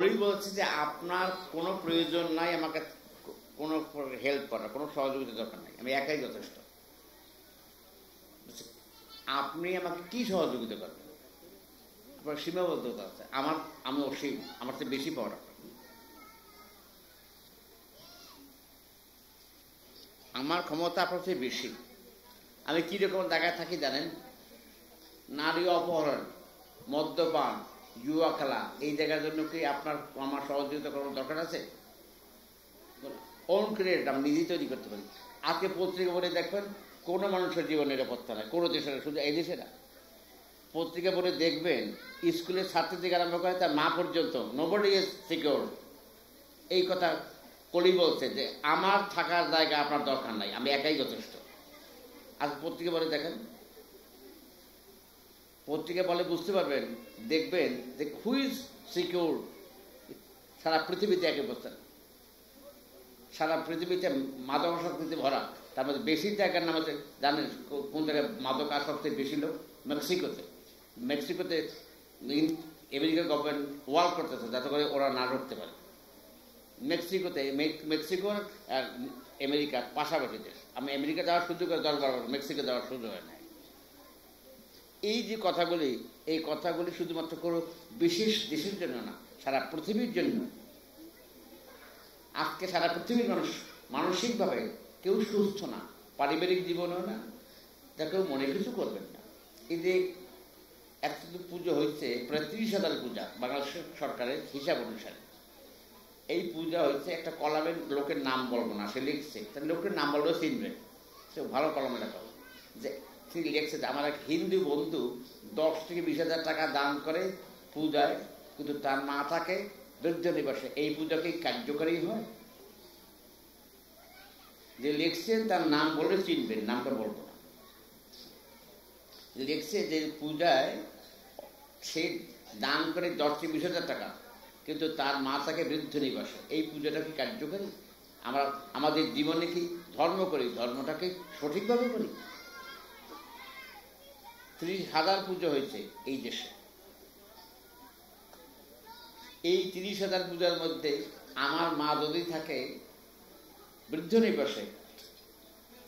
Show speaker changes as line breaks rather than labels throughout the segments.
কলি বলছে যে আপনার কোনো প্রয়োজন নাই আমাকে কোনো হেল্প করার, কোনো সহযোগিতা দরকার নাই, আমি একাই যথেষ্ট। আপনি আমাকে কি সহযোগিতা করবেন? আপনার সীমাবদ্ধতা আছে, আমি অসীম, আমার চেয়ে বেশি পাওয়ার। আমার ক্ষমতা আপনার চেয়ে বেশি। আমি কীরকম জায়গায় থাকি জানেন? নারী অপহরণ, মদ্যপান, জুয়া খেলা, এই জায়গার জন্য কি আমার সহযোগিতা করার দরকার আছে? ওন ক্রিয়েট আমি নিজেই তৈরি করতে পারি। আজকে পত্রিকা বলে দেখবেন কোনো মানুষের জীবন নিরাপত্তা নাই, কোনো দেশের, শুধু এই দেশে না। পত্রিকা বলে দেখবেন স্কুলের ছাত্র থেকে আরম্ভ করে তার মা পর্যন্ত নোবডি ইজ সিকিউর। এই কথা কলি বলছে যে আমার থাকার জায়গা আপনার দরকার নাই, আমি একাই যথেষ্ট। আজ পত্রিকা বলে দেখেন, পত্রিকা বলে বুঝতে পারবেন, দেখবেন যে হুইজ সিকিউর। সারা পৃথিবীতে একই অবস্থা, সারা পৃথিবীতে মাদকাসক্তিতে ভরা। তার মধ্যে বেশি জায়গার নাম হচ্ছে, জানেন কোন জায়গায় মাদক আসক্তির বেশি লোক? মেক্সিকোতে। মেক্সিকোতে আমেরিকার গভর্নমেন্ট ওয়ার্ক করতেছে যাতে করে ওরা না ঢুকতে পারে। মেক্সিকো আর আমেরিকা পাশাপাশি দেশ। আমি আমেরিকা যাওয়ার সুযোগ হয় 10-12 বার, মেক্সিকো যাওয়ার সুযোগ হয় না। এই যে কথাগুলি, এই কথাগুলি শুধুমাত্র কোনো বিশেষ দেশের জন্য না, সারা পৃথিবীর জন্য। আজকে সারা পৃথিবীর মানুষ মানসিকভাবে কেউ সুস্থ না, পারিবারিক জীবনেও না, তা কেউ মনে কিছু করবেন না। এই যে এত পুজো হয়েছে, প্রায় 30,000 পূজা বাংলাদেশ সরকারের হিসাব অনুসারে। এই পূজা হয়েছে একটা কলামের, লোকের নাম বলবো না, সে লিখছে, তার লোকের নাম বললেও চিনবে, সে ভালো কলমে লেখা। যে সে লিখছে যে আমার এক হিন্দু বন্ধু 10 থেকে 20,000 টাকা দান করে পূজায়, কিন্তু তার মা থাকে দরিদ্র নিবাসে। এই পূজা কি কার্যকরী হয়? যে লিখছেন তার নাম বলে চিনবেন, নামটা বলবো না। লিখছে যে পূজায় সে দান করে 10 থেকে 20,000 টাকা, কিন্তু তার মা থাকে বৃদ্ধ নিবাসে। এই পূজাটা কি কার্যকরী? আমরা আমাদের জীবনে কি ধর্ম করি, ধর্মটাকে সঠিকভাবে করি? 30,000 পুজো হয়েছে এই দেশে। এই 30,000 পূজার মধ্যে আমার মা যদি থাকে বৃদ্ধ নিবাসে,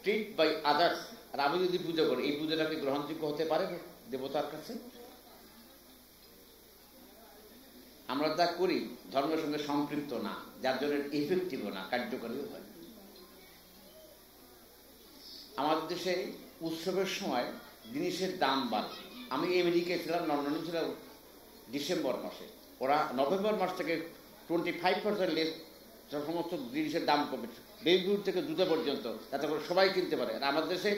ট্রিট বাই আদার্স, আর আমি যদি পুজো করি, এই পূজাটাকে গ্রহণযোগ্য হতে পারে দেবতার কাছে? আমরা যা করি ধর্মের সঙ্গে সম্পৃক্ত না, যার জন্য ইফেক্টিভ না, কার্যকরীও হয়। আমাদের দেশে উৎসবের সময় জিনিসের দাম বাড়ে। আমি আমেরিকায় ছিলাম, লন্ডনে ছিলাম ডিসেম্বর মাসে। ওরা নভেম্বর মাস থেকে 25% লেস সমস্ত জিনিসের দাম কমেছে, বেবিগুড থেকে জুতো পর্যন্ত, যাতে করে সবাই কিনতে পারে। আর আমাদের দেশে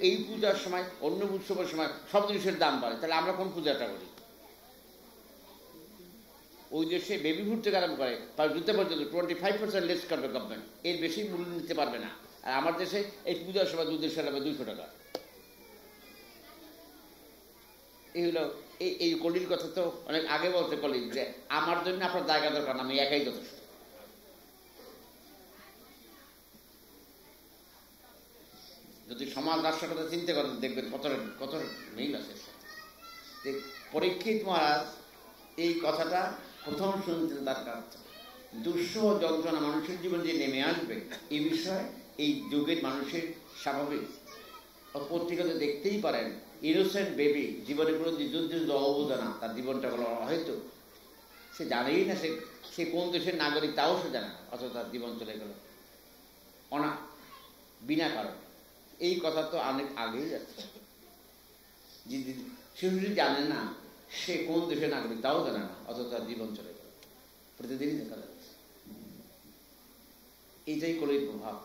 এই পূজার সময়, অন্য উৎসবের সময় সব জিনিসের দাম বাড়ে। তাহলে আমরা কোন পূজাটা করি? ওই দেশে বেবি ফুড থেকে আরম্ভ করে তার জুতো পর্যন্ত 25% লেস করবে গভর্নমেন্ট, এর বেশি মূল্য নিতে পারবে না। আর আমার দেশে এই পূজার সময় দুধের সারাবে 200 টাকা। এই হলো এই কলির কথা। তো অনেক আগে বলতে কলি যে আমার জন্য আপনার জায়গা দরকার না, আমি একাই যথেষ্ট। যদি সমাজ রাষ্ট্রের কথা চিন্তা করেন দেখবেন কত মিল আছে। যে পরীক্ষিত মহারাজ এই কথাটা প্রথম শুনছেন, তার কারণ দুঃসহ যন্ত্রণা মানুষের জীবন যে নেমে আসবে এই বিষয়ে এই যুগের মানুষের স্বাভাবিক। পত্রিকাতে দেখতেই পারেন, ইনোসেন্ট বেবি, জীবনে কোনো যুদ্ধ অবদানা, তার জীবনটা হলো হয়তো সে জানেই না সে কোন দেশের নাগরিক, তাও সে জানে না, অথচ তার জীবন চলে গেল বিনা কারণ। এই কথা তো অনেক আগেই যাচ্ছে। শিশুটি জানে না সে কোন দেশের নাগরিক, তাও জানে না, অথচ তার জীবন চলে গেল। প্রতিদিনই দেখা যাচ্ছে। এইটাই কলির প্রভাব,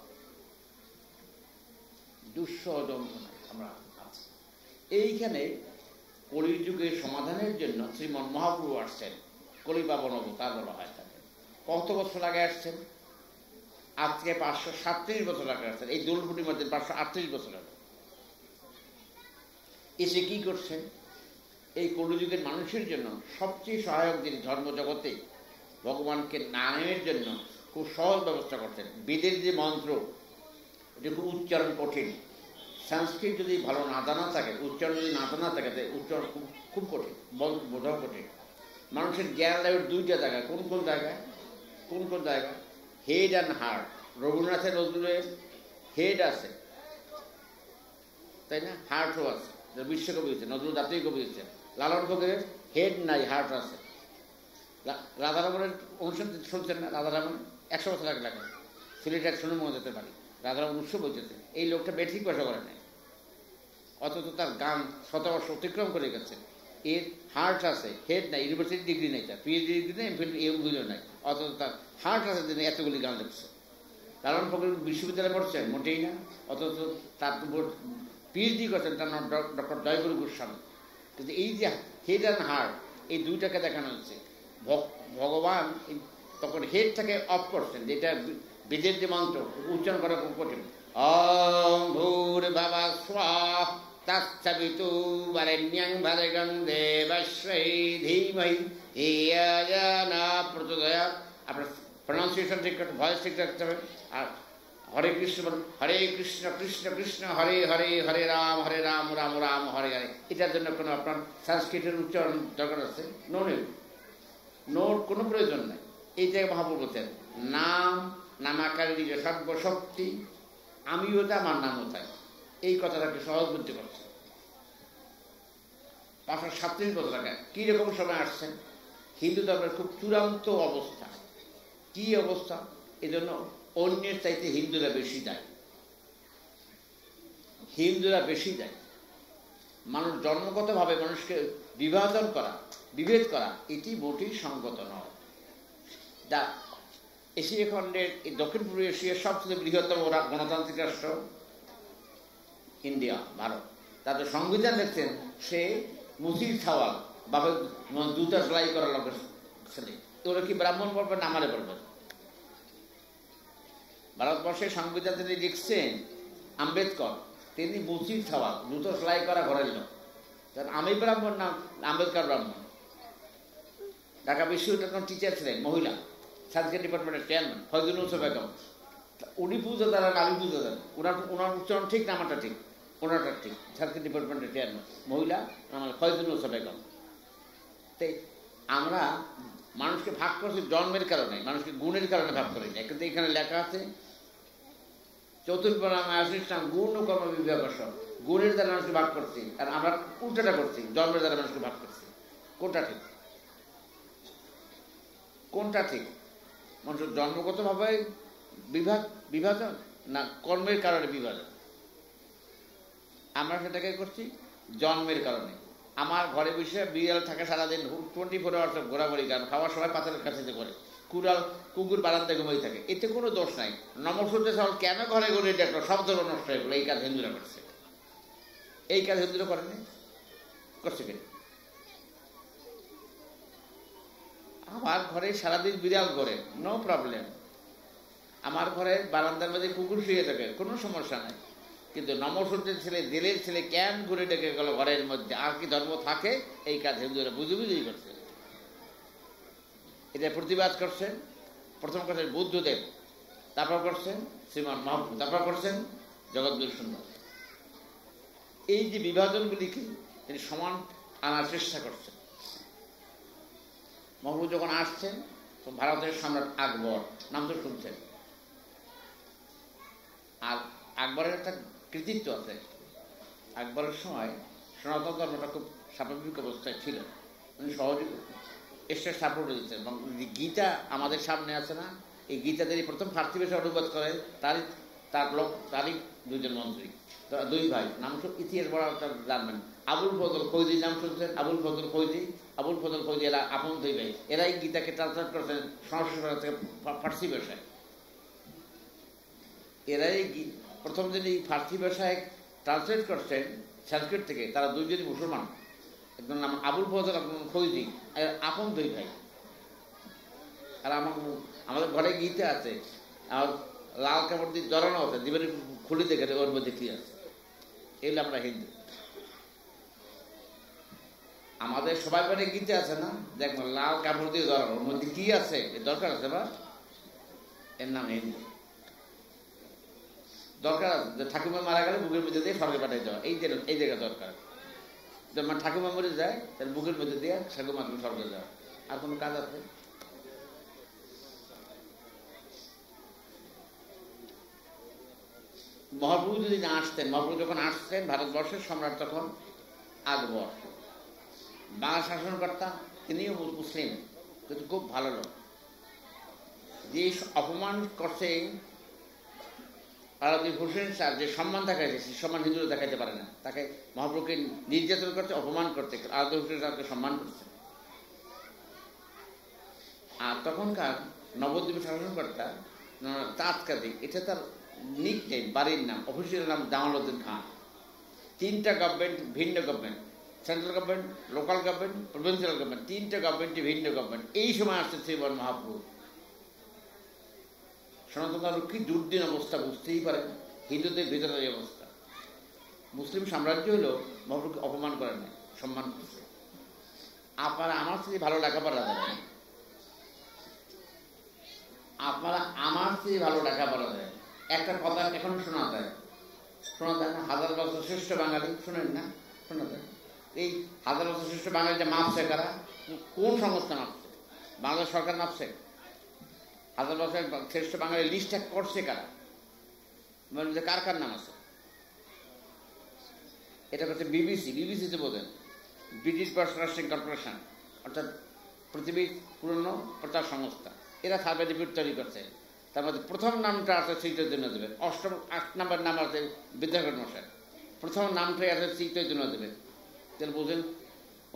দুঃসহ যন্ত্রণায় আমরা আছি। এইখানে কলির যুগের সমাধানের জন্য শ্রীমন মহাপ্রভু আসছেন। কলি পাবন অবতার বলা হয় তাকে। কত বছর আগে আসছেন? আজকে 537 বছর আগে আসছেন। এই দোল পূর্ণিমার দিন 538 বছর আগে এসে কি করছেন? এই কলিযুগের মানুষের জন্য সবচেয়ে সহায়ক যিনি ধর্মজগতে ভগবানকে নামের জন্য খুব সহজ ব্যবস্থা করতেন। বেদের যে মন্ত্র, এটা খুব উচ্চারণ কঠিন। সংস্কৃত যদি ভালো না জানা থাকে, উচ্চারণ যদি না জানা থাকে, উচ্চারণ খুব কঠিন, বোঝাও কঠিন। মানুষের জ্ঞান লাইফের দুইটা জায়গায়, কোন কোন জায়গায়? কোন কোন জায়গায়? Head and heart. রবীন্দ্রনাথের নজরুলের হেড আছে, তাই না? হার্টও আছে, বিশ্বকবি হয়েছে, নজরুল জাতীয় কবি হয়েছে। লালন ফকিরের হেড নাই, হার্ট আছে। রাধারমণের অনুষ্ঠান শুনছেন না? রাধারমণ 100 বছর আগে লাগে, সিলেট এক শুনে মনে যেতে পারি, রাধারমণ উৎসব হয়েছে। এই লোকটা বেঠিক পয়সা করে নেয়, অথচ তার গান 100 বর্ষ অতিক্রম করে গেছে। এর হার্ট আছে, হেড নাই, ইউনিভার্সিটি ডিগ্রি নেই, তার পিএইচডি ডিগ্রি নেই, এমফিল এমফিলও নাই, অথচ তার হার্ট আছে যে এতগুলি গান লিখছে। লালন ফকির বিশ্ববিদ্যালয়ে পড়ছেন? মোটেই না। অথচ তার পিএইচডি করছেন, তার নাম ডক্টর জয়গুরু গোস্বামী। কিন্তু এই যে হেড অ্যান্ড হার্ট, এই দুইটাকে দেখানো হচ্ছে। ভগবান তখন হেডটাকে অফ করছেন, যেটা বেদের যে মন্ত্র উচ্চারণ করা খুব কঠিন। ওম ভূর্ভুবঃ স্বাহা তৎসবিতু বরেণ্যং ভর্গো দেবস্যৈ ধীমহি ধিয়ো যো নঃ প্রচোদয়াৎ। আপনার প্রনাউন্সিয়েশন ঠিক করতে, ভয়েস ঠিক রাখতে হবে। আর হরে কৃষ্ণ বলুন, হরে কৃষ্ণ কৃষ্ণ কৃষ্ণ হরে হরে, হরে রাম রাম রাম হরে হরে। এটার জন্য কোনো আপনার সংস্কৃতের উচ্চারণ দরকার আছে? নোর কোনো প্রয়োজন নাই। এই জায়গায় মহাপ্রভু বলছেন, নাম নামাকারী যে সর্বশক্তি, আমিও তা, আমার নামও তাই। এই কথাটাকে সহজ বুঝতে পারছে। 537 বছর আগে কিরকম সময় আসছেন? হিন্দু ধর্মের খুব চূড়ান্ত অবস্থা। কি অবস্থা? এই জন্য অন্যের চাইতে হিন্দুরা বেশি দেয়, হিন্দুরা বেশি দেয়। মানুষ জন্মগতভাবে মানুষকে বিভাজন করা, বিভেদ করা, এটি মোটেই সঙ্গত নয়। যা এশিয়া খণ্ডের, দক্ষিণ পূর্ব এশিয়ার সবচেয়ে বৃহত্তম গণতান্ত্রিক রাষ্ট্র ইন্ডিয়া, ভারত। তাদের সংবিধান দেখছেন, সে মুসির ছাওয়াল, বাবার জুতা সেলাই করা লোকের ছেলে। ওরা কি ব্রাহ্মণ পড়বেন না আমারে পড়বেন? ভারতবর্ষের সংবিধান তিনি লিখছেন, আম্বেদকর, তিনি মুসির ছাওয়াল, জুতো সেলাই করা ঘরের লোক। আমি ব্রাহ্মণ না আম্বেদকর ব্রাহ্মণ। ঢাকা বিশ্ববিদ্যালয়ের টিচার ছিলেন, মহিলা, সংস্কৃত ডিপার্টমেন্টের চেয়ারম্যান ফয়জুন্নেছা বেগম। উনি পুজো দেন, আমি পুজো দেন। ওনার উচ্চারণ ঠিক না আমারটা ঠিক? ওনারটা ঠিক। সংস্কৃত ডিপার্টমেন্টের চেয়ারম্যান মহিলা, আমার ফয়জুন্নেছা বেগম। তাই আমরা মানুষকে ভাগ করছি জন্মের কারণে, মানুষকে গুণের কারণে ভাগ করি না। কিন্তু এখানে লেখা আছে, চতুর্বর্ণ গুণ ও কর্ম বিভাগ, গুণের দ্বারা মানুষকে ভাগ করছি, আর আমরা উল্টাটা করছি, জন্মের দ্বারা মানুষকে ভাগ করছি। কোনটা ঠিক? কোনটা ঠিক? মানুষের জন্মগতভাবে বিভাজন না কর্মের কারণে বিভাজন? আমরা সেটাকে করছি জন্মের কারণে। আমার ঘরে বসে বিড়াল থাকে সারাদিন 24 আওয়ার্স ঘোরাঘুরি, কারণ খাওয়ার সময় পাথরের কাছে করে, কুকুর বারান্দায় ঘুমিয়ে থাকে, এতে কোনো দোষ নাই। নমস্তে সব কেন ঘরে ঘুরে দেখলো, সব ধর্ম নষ্ট হয়ে গেলো। এই কাজ হিন্দুরা করছে, এই কাজ হিন্দুরা করেনি, করছে কেন? আমার ঘরে সারাদিন বিড়াল ঘরে, নো প্রবলেম। আমার ঘরে বারান্দার মধ্যে কুকুর শুয়ে থাকে, কোনো সমস্যা নাই। কিন্তু নমসূর্যের ছেলে, জেলের ছেলে কেন ঘুরে ডেকে গেল ঘরের মধ্যে? আর কি ধর্ম থাকে? এই কাজ হিন্দুরা বুঝে বুঝেই করছে। এটা প্রতিবাদ করছেন প্রথম করছেন বুদ্ধদেব, তারপর করছেন শ্রীমান মহাপ্রভু, তারপর করছেন জগৎগুরু সুন্দর। এই যে বিভাজনগুলিকে তিনি সমান আনার চেষ্টা করছেন। মহাপ্রভু যখন আসছেন, তো ভারতের সম্রাট আকবর, নাম তো শুনছেন। আর আকবরের একটা কৃতিত্ব আছে। আকবরের সময় সনাতন ধর্মটা খুব স্বাভাবিক অবস্থায় ছিল, উনি সহজে এসে সাপোর্ট দিচ্ছেন। এবং গীতা আমাদের সামনে আছে না, এই গীতা তিনি প্রথম ফার্সি ভাষায় অনুবাদ করেন, তারই দুইজন মন্ত্রী, দুই ভাই, নাম ইতিহাস বড় জানবেন। আবুল ফজল খৈজি নাম শুনছেন? আবুল ফজল খৈজি এরা আপন দুই ভাই, এরাই গীতাকে ট্রান্সলেট করেছেন সংস্কৃত ভাষা থেকে ফার্সি ভাষায়। এরাই প্রথম দিন এই ফার্সি ভাষায় ট্রান্সলেট করছেন সংস্কৃত থেকে। তারা দুইজনই মুসলমান, একজন নাম আবুল ফজল, একজন খৈজি, আপন দুই ভাই। আর আমাদের ঘরে গীতা আছে, আর লাল কাপড় দিয়ে জড়ানো আছে, জীবনে খুলে দেখে ওর মধ্যে কি আছে। এগুলো আমরা হিন্দু। আমাদের সবাই ঘরে গীতা আছে না, দেখবেন লাল কাপড় দিয়ে জড়ানো, ওর মধ্যে কি আছে দরকার আছে বা? এর নাম হিন্দু। দরকার আছে যে ঠাকুমা মারা গেলে বুকের মধ্যে দিয়ে স্বর্গে পাঠিয়ে দেওয়া, এই জায়গা দরকার। যখন ঠাকুমা মরে যায়, তাহলে বুকের মধ্যে দিয়ে ঠাকুমাকে স্বর্গে দেওয়া। আর কোনো কাজ আছে? মহাপ্রভু যদি না আসতেন, মহাপ্রভু যখন আসতেন ভারতবর্ষের সম্রাট তখন আকবর, বাংলা শাসনকর্তা তিনিও মুসলিম, কিন্তু খুব ভালো লোক। যে অপমান করছে আলাউদ্দিন হোসেন শাহ, যে সম্মান দেখাইছে সেই সম্মান হিন্দুরা দেখাইতে পারে না। তাকে মহাপ্রভুকে নির্যাতন করতে, অপমান করতে আলাউদ্দিন হোসেন শাহকে সম্মান করছে। আর তখনকার নবদ্বীপের শাসনকর্তা চাঁদ কাদি, এটা তার নিক নেম, বাড়ির নাম, অফিসিয়াল নাম জামালউদ্দিন খান। 3টা গভর্নমেন্ট, ভিন্ন government, central government, local government, provincial government, 3টা গভর্নমেন্টই ভিন্ন গভর্নমেন্ট। এই সময় আসছে শ্রীবন মহাপ্রভু। সনাতন ধর্ম কি দুর্দিন অবস্থা বুঝতেই পারে না, হিন্দুদের ভিতরে এই অবস্থা। মুসলিম সাম্রাজ্য হলো মহাপ্রভুকে অপমান করে না, সম্মান করছে। আপনারা আমার থেকে ভালো লেখাপড়া দেন, আপনারা আমার থেকে ভালো লেখাপড়া দেন। একটা কথা এখন শোনা যায় না, 1000 বছর শ্রেষ্ঠ বাঙালি, শোনেন না? শোনা যায়। এই 1000 বছর শ্রেষ্ঠ বাঙালিটা মাপছে কারা? কোন সংস্থা মাপছে? বাংলাদেশ সরকার মাপছে? 1000 বছরের শ্রেষ্ঠ বাঙালি লিস্টটা করছে কারা? মানে কার কার নাম আছে? এটা করছে বিবিসি। বিবিসিতে বোঝেন, ব্রিটিশ ব্রডকাস্টিং কর্পোরেশন, অর্থাৎ পৃথিবীর পুরনো প্রচার সংস্থা। এরা সার্ভে রিপোর্ট তৈরি করছে। তার মধ্যে প্রথম নামটা আছে শ্রী চৈতন্যদেবের, 8 নম্বর নাম আছে বিদ্যাসাগর মশাই, প্রথম নামটাই আছে শ্রী চৈতন্যদেবের। তাহলে বোঝেন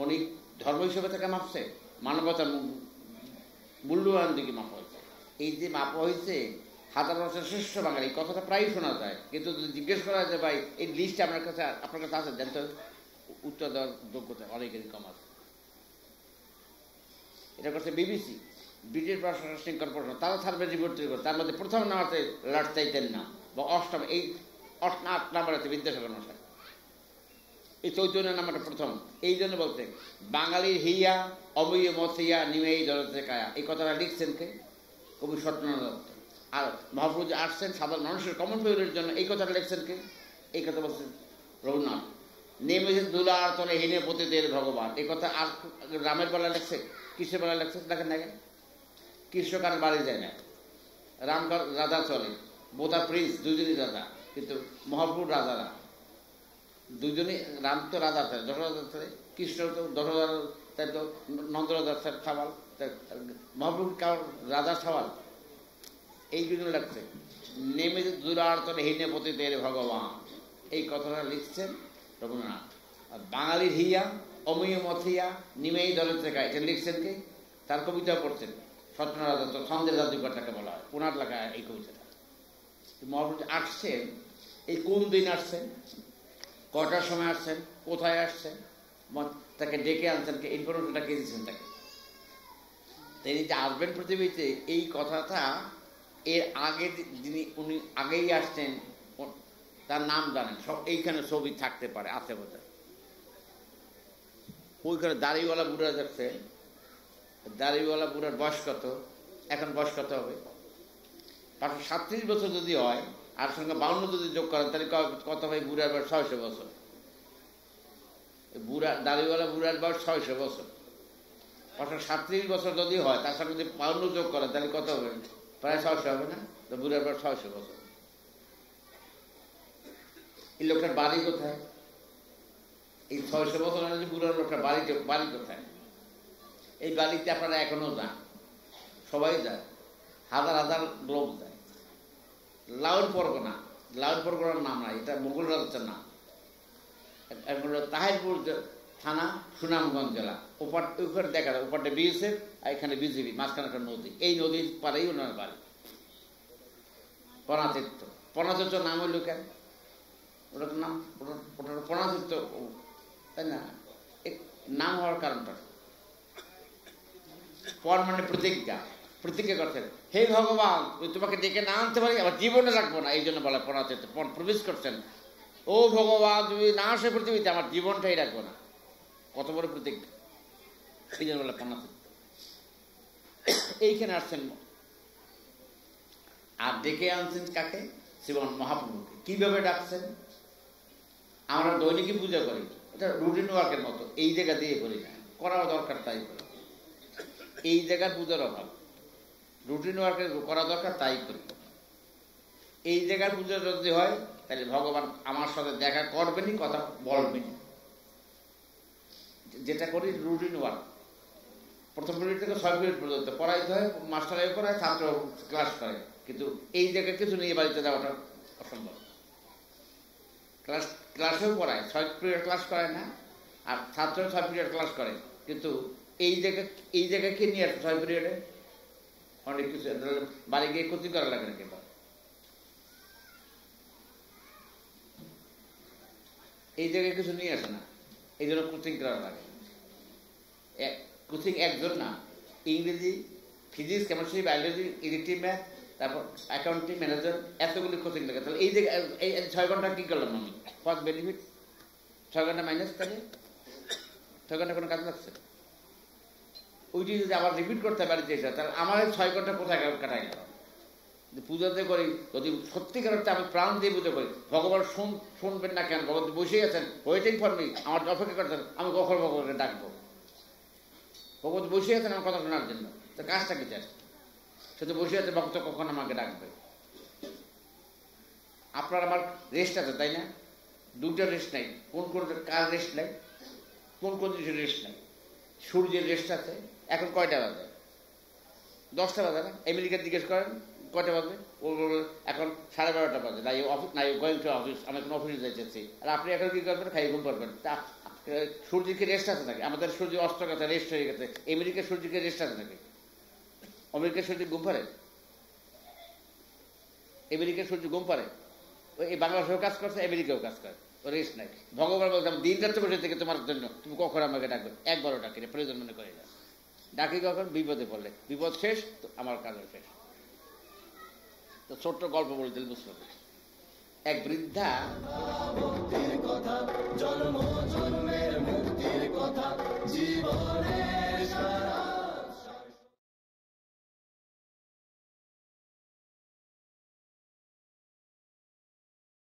উনি ধর্ম হিসেবে তাকে মাপছে, মানবতার মূল্যবান দিকে মাপা হয়েছে। এই যে মাপা হয়েছে 1000 বছর শ্রেষ্ঠ বাঙালি, এই কথাটা প্রায় শোনা যায়, কিন্তু যদি জিজ্ঞেস করা যায় ভাই এই লিস্টটা আপনার কাছে আছে, দেন তো, উত্তর দেওয়ার যোগ্যতা অনেকেরই কম আছে। এটা করছে বিবিসি, ব্রিটিশ ব্রডকাস্টিং কর্পোরেশন। তারা সার্ভে রিপোর্ট তৈরি করে, তার মধ্যে প্রথম নাম আছে লর্ড চৈতন্য, বা 8 নাম্বার আছে বিদ্যাসাগর মশাই। এই চৈতন্য নামটা প্রথম। এই জন্য বলতে বাঙালির হিয়া অবৈয় মত হিয়া নিমেই জলতে কায়া, এই কথাটা লিখছেন কে? কবি সত্যনারায়ণ দত্ত। আর মহাপ্রভু যে আসছেন সাধারণ মানুষের কমন পিপলের জন্য, এই কথাটা লিখছেন কে? এই কথা বলছেন রঘুনাথ। নেমেছেন দুলার তলে হিনে পতিদের ভগবান, এই কথা আর রামের বেলা লেখছে, কৃষ্ণের বেলা লেখছে, দেখেন দেখেন। কৃষ্ণ কার বাড়ি যায় না, রাম রাজা চলে, বোধা প্রিন্স, দুজনই রাজা, কিন্তু মহাপ্রভুর রাজারা দুজনই। রাম তো রাজা থাকে, দশরথ থাকে, কৃষ্ণ তো দশরথ, তাই তো নন্দরাজার সাওয়াল, মহাপ্রভু কার রাজার সাওয়াল। এই জন্য লাগছে নেমে দুরার তলে হিনে পতিদের ভগবান, এই কথাটা লিখছেন রবীন্দ্রনাথ। আর বাঙালির হিয়া অমীয় মথিয়া নিমেই দলের থেকে, এটা লিখছেন কে? তার কবিতা পড়ছেন সত্যনারায়ণ দত্ত, ছন্দের জাদুকর তাকে বলা হয়, ওনার লেখা এই কবিতাটা। মহাপ্রভু আসছেন, এই কোন দিন আসছেন, কটার সময় আসছেন, কোথায় আসছেন, তাকে ডেকে আনছেন কে? ইনফরমেশনটা কে দিচ্ছেন তাকে? তিনি যে আসবেন পৃথিবীতে, এই কথাটা এর আগে যিনি উনি আগেই আসছেন তার নাম জানেন সব, এইখানে ছবি থাকতে পারে, আছে বোধহয়। ওইখানে দাড়িওয়ালা বুড়া যাচ্ছে, দাড়িওয়ালা বুড়ার বয়স কত? এখন বয়স কত হবে? 537 বছর যদি হয়, আর সঙ্গে 52 যদি যোগ করেন, তাহলে কত হয়? বুড়ার বয়স 600 বছর। বুড়া দাড়িওয়ালা বুড়ার বয়স 600 বছর। 537 বছর যদি হয়, তার সঙ্গে যদি 52 যোগ করেন, তাহলে কত হবে? প্রায় 600 হবে না? তো বুড়ার বয়স 600 বছর। এই লোকটার বাড়ি কোথায়? এই 600 বছর হলে বুড়ার লোকটার বাড়ি কোথায়? এই বাড়িতে আপনারা এখনো যান, সবাই যায়, হাজার হাজার লোক যায়। লাউর পরগনার নাম নাই, এটা মোগল রাজার নাম। তাহিরপুর থানা, সুনামগঞ্জ জেলা। ওপারে দেখা যায়, ওপারটা বিএসএফ আর এখানে বিজেপি, মাঝখানে একটা নদী, এই নদীর পাড়েই ওনার বাড়ি। পনাতীর্থ। পনাতীর্থ নাম হইল কেন? ওটার নাম, ওটার পনাতীর্থ, তাই না? নাম হওয়ার কারণটা, পর মানে প্রতিজ্ঞা করছেন, হে ভগবান তোমাকে ডেকে না আনতে পারি, আবার জীবনে রাখবো না, এই জন্য বলা পনাতীর্থ। প্রবেশ করছেন, ও ভগবান তুমি না আসে পৃথিবীতে, আমার জীবনটাই রাখবো না। কত বড় প্রতিজ্ঞা, এই জন্য বলে পনাতীর্থ। এইখানে আসছেন আর ডেকে আনছেন কাকে? শ্রীমন মহাপ্রভুকে। কিভাবে ডাকছেন? আমরা দৈনিকই পূজা করি, এটা রুটিন ওয়ার্কের মতো, এই জায়গা দিয়ে করি না, করাও দরকার তাই করি। এই জায়গার পূজার অভাব, রুটিন ওয়ার্কে করা দরকার তাই করি। এই জায়গার পূজা যদি হয় তাহলে ভগবান আমার সাথে দেখা করবেনই, কথা বলবেনই। যেটা করি রুটিন ওয়ার্ক, প্রথম পিরিয়ড থেকে 6 পিরিয়ড পর্যন্ত পড়াইতে হয়, মাস্টারাই পড়ায়, ছাত্র ক্লাস করে, কিন্তু এই জায়গায় কিছু নিয়ে বাড়িতে যাওয়াটা অসম্ভব। ক্লাসেও পড়ায়, 6 পিরিয়ড ক্লাস করায় না, আর ছাত্র 6 পিরিয়ড ক্লাস করে, কিন্তু এই জায়গায় কে নিয়ে আসে 6 পিরিয়ডে? অনেক কিছু বাড়ি গিয়ে কোচিং করা লাগে না, কিন্তু এই জায়গায় কিছু নিয়ে আসে না, এই জন্য কোচিং করা লাগে। কোচিং একজন না, ইংরেজি, physics, chemistry, biology, electric, math, তারপর অ্যাকাউন্টিং, ম্যানেজার, এতগুলি কোচিং লাগে। তাহলে এই জায়গায় এই 6 ঘন্টা কী করলাম আমি? ফার্স্ট বেনিফিট 6 ঘন্টা মাইনাস, তাহলে 6 ঘন্টা কোনো কাজ লাগছে? ওইটি যদি আবার রিপিট করতে পারি চেষ্টা, তাহলে আমার 6 ঘন্টা কোথায় কাটাই গেল? পূজাতে করি, যদি সত্যিকার অর্থে আমি প্রাণ দিয়ে পুজো করি, ভগবান শুনবেন না কেন? ভগবান বসেই আছেন, ওয়েটিং ফর মি, আমার অপেক্ষা করছেন, আমি কখন ভগবানকে ডাকবো? ভগবান বসে আছেন আমার কথা শোনার জন্য, তো কাজটা কি চায়? সে তো বসে আছে, ভক্ত কখন আমাকে ডাকবে? আপনার আমার রেস্ট আছে, তাই না? দুটো রেস্ট নাই। কোন কার রেস্ট নাই? কোন জিনিসের রেস্ট নাই? সূর্যের রেস্ট আছে। এখন কয়টা বাজে? 10টা বাজে না? আমেরিকা জিজ্ঞেস করেন কয়টা বাজে, ও এখন 12:30 বাজে। নাই অফিস, নাই গোয়িং টু অফিস, আমি এখন অফিসে যাইতেছি। আর আপনি এখন কি করবেন? খাই ঘুম পারবেন। তা সূর্যের কি রেস্ট আছে নাকি? আমাদের সূর্য অস্ত গেছে, রেস্ট হয়ে গেছে। আমেরিকার সূর্যকে রেস্ট আছে নাকি? আমেরিকার সূর্য ঘুম পারে? আমেরিকার সূর্য ঘুম পারে? এই বাংলাদেশেও কাজ করছে, আমেরিকাও কাজ করে, ও রেস্ট নাই। ভগবান বলছে আমি দিন রাত্রে বসে থেকে তোমার জন্য, তুমি কখন আমাকে ডাকবে? একবারও ডাকি না, প্রয়োজন মনে করে না। ডাকি কখন? বিপদে পড়লে। বিপদ শেষ তো আমার কাজও শেষ। তো ছোট্ট গল্প বলে দিল বুঝতে হবে। এক বৃদ্ধা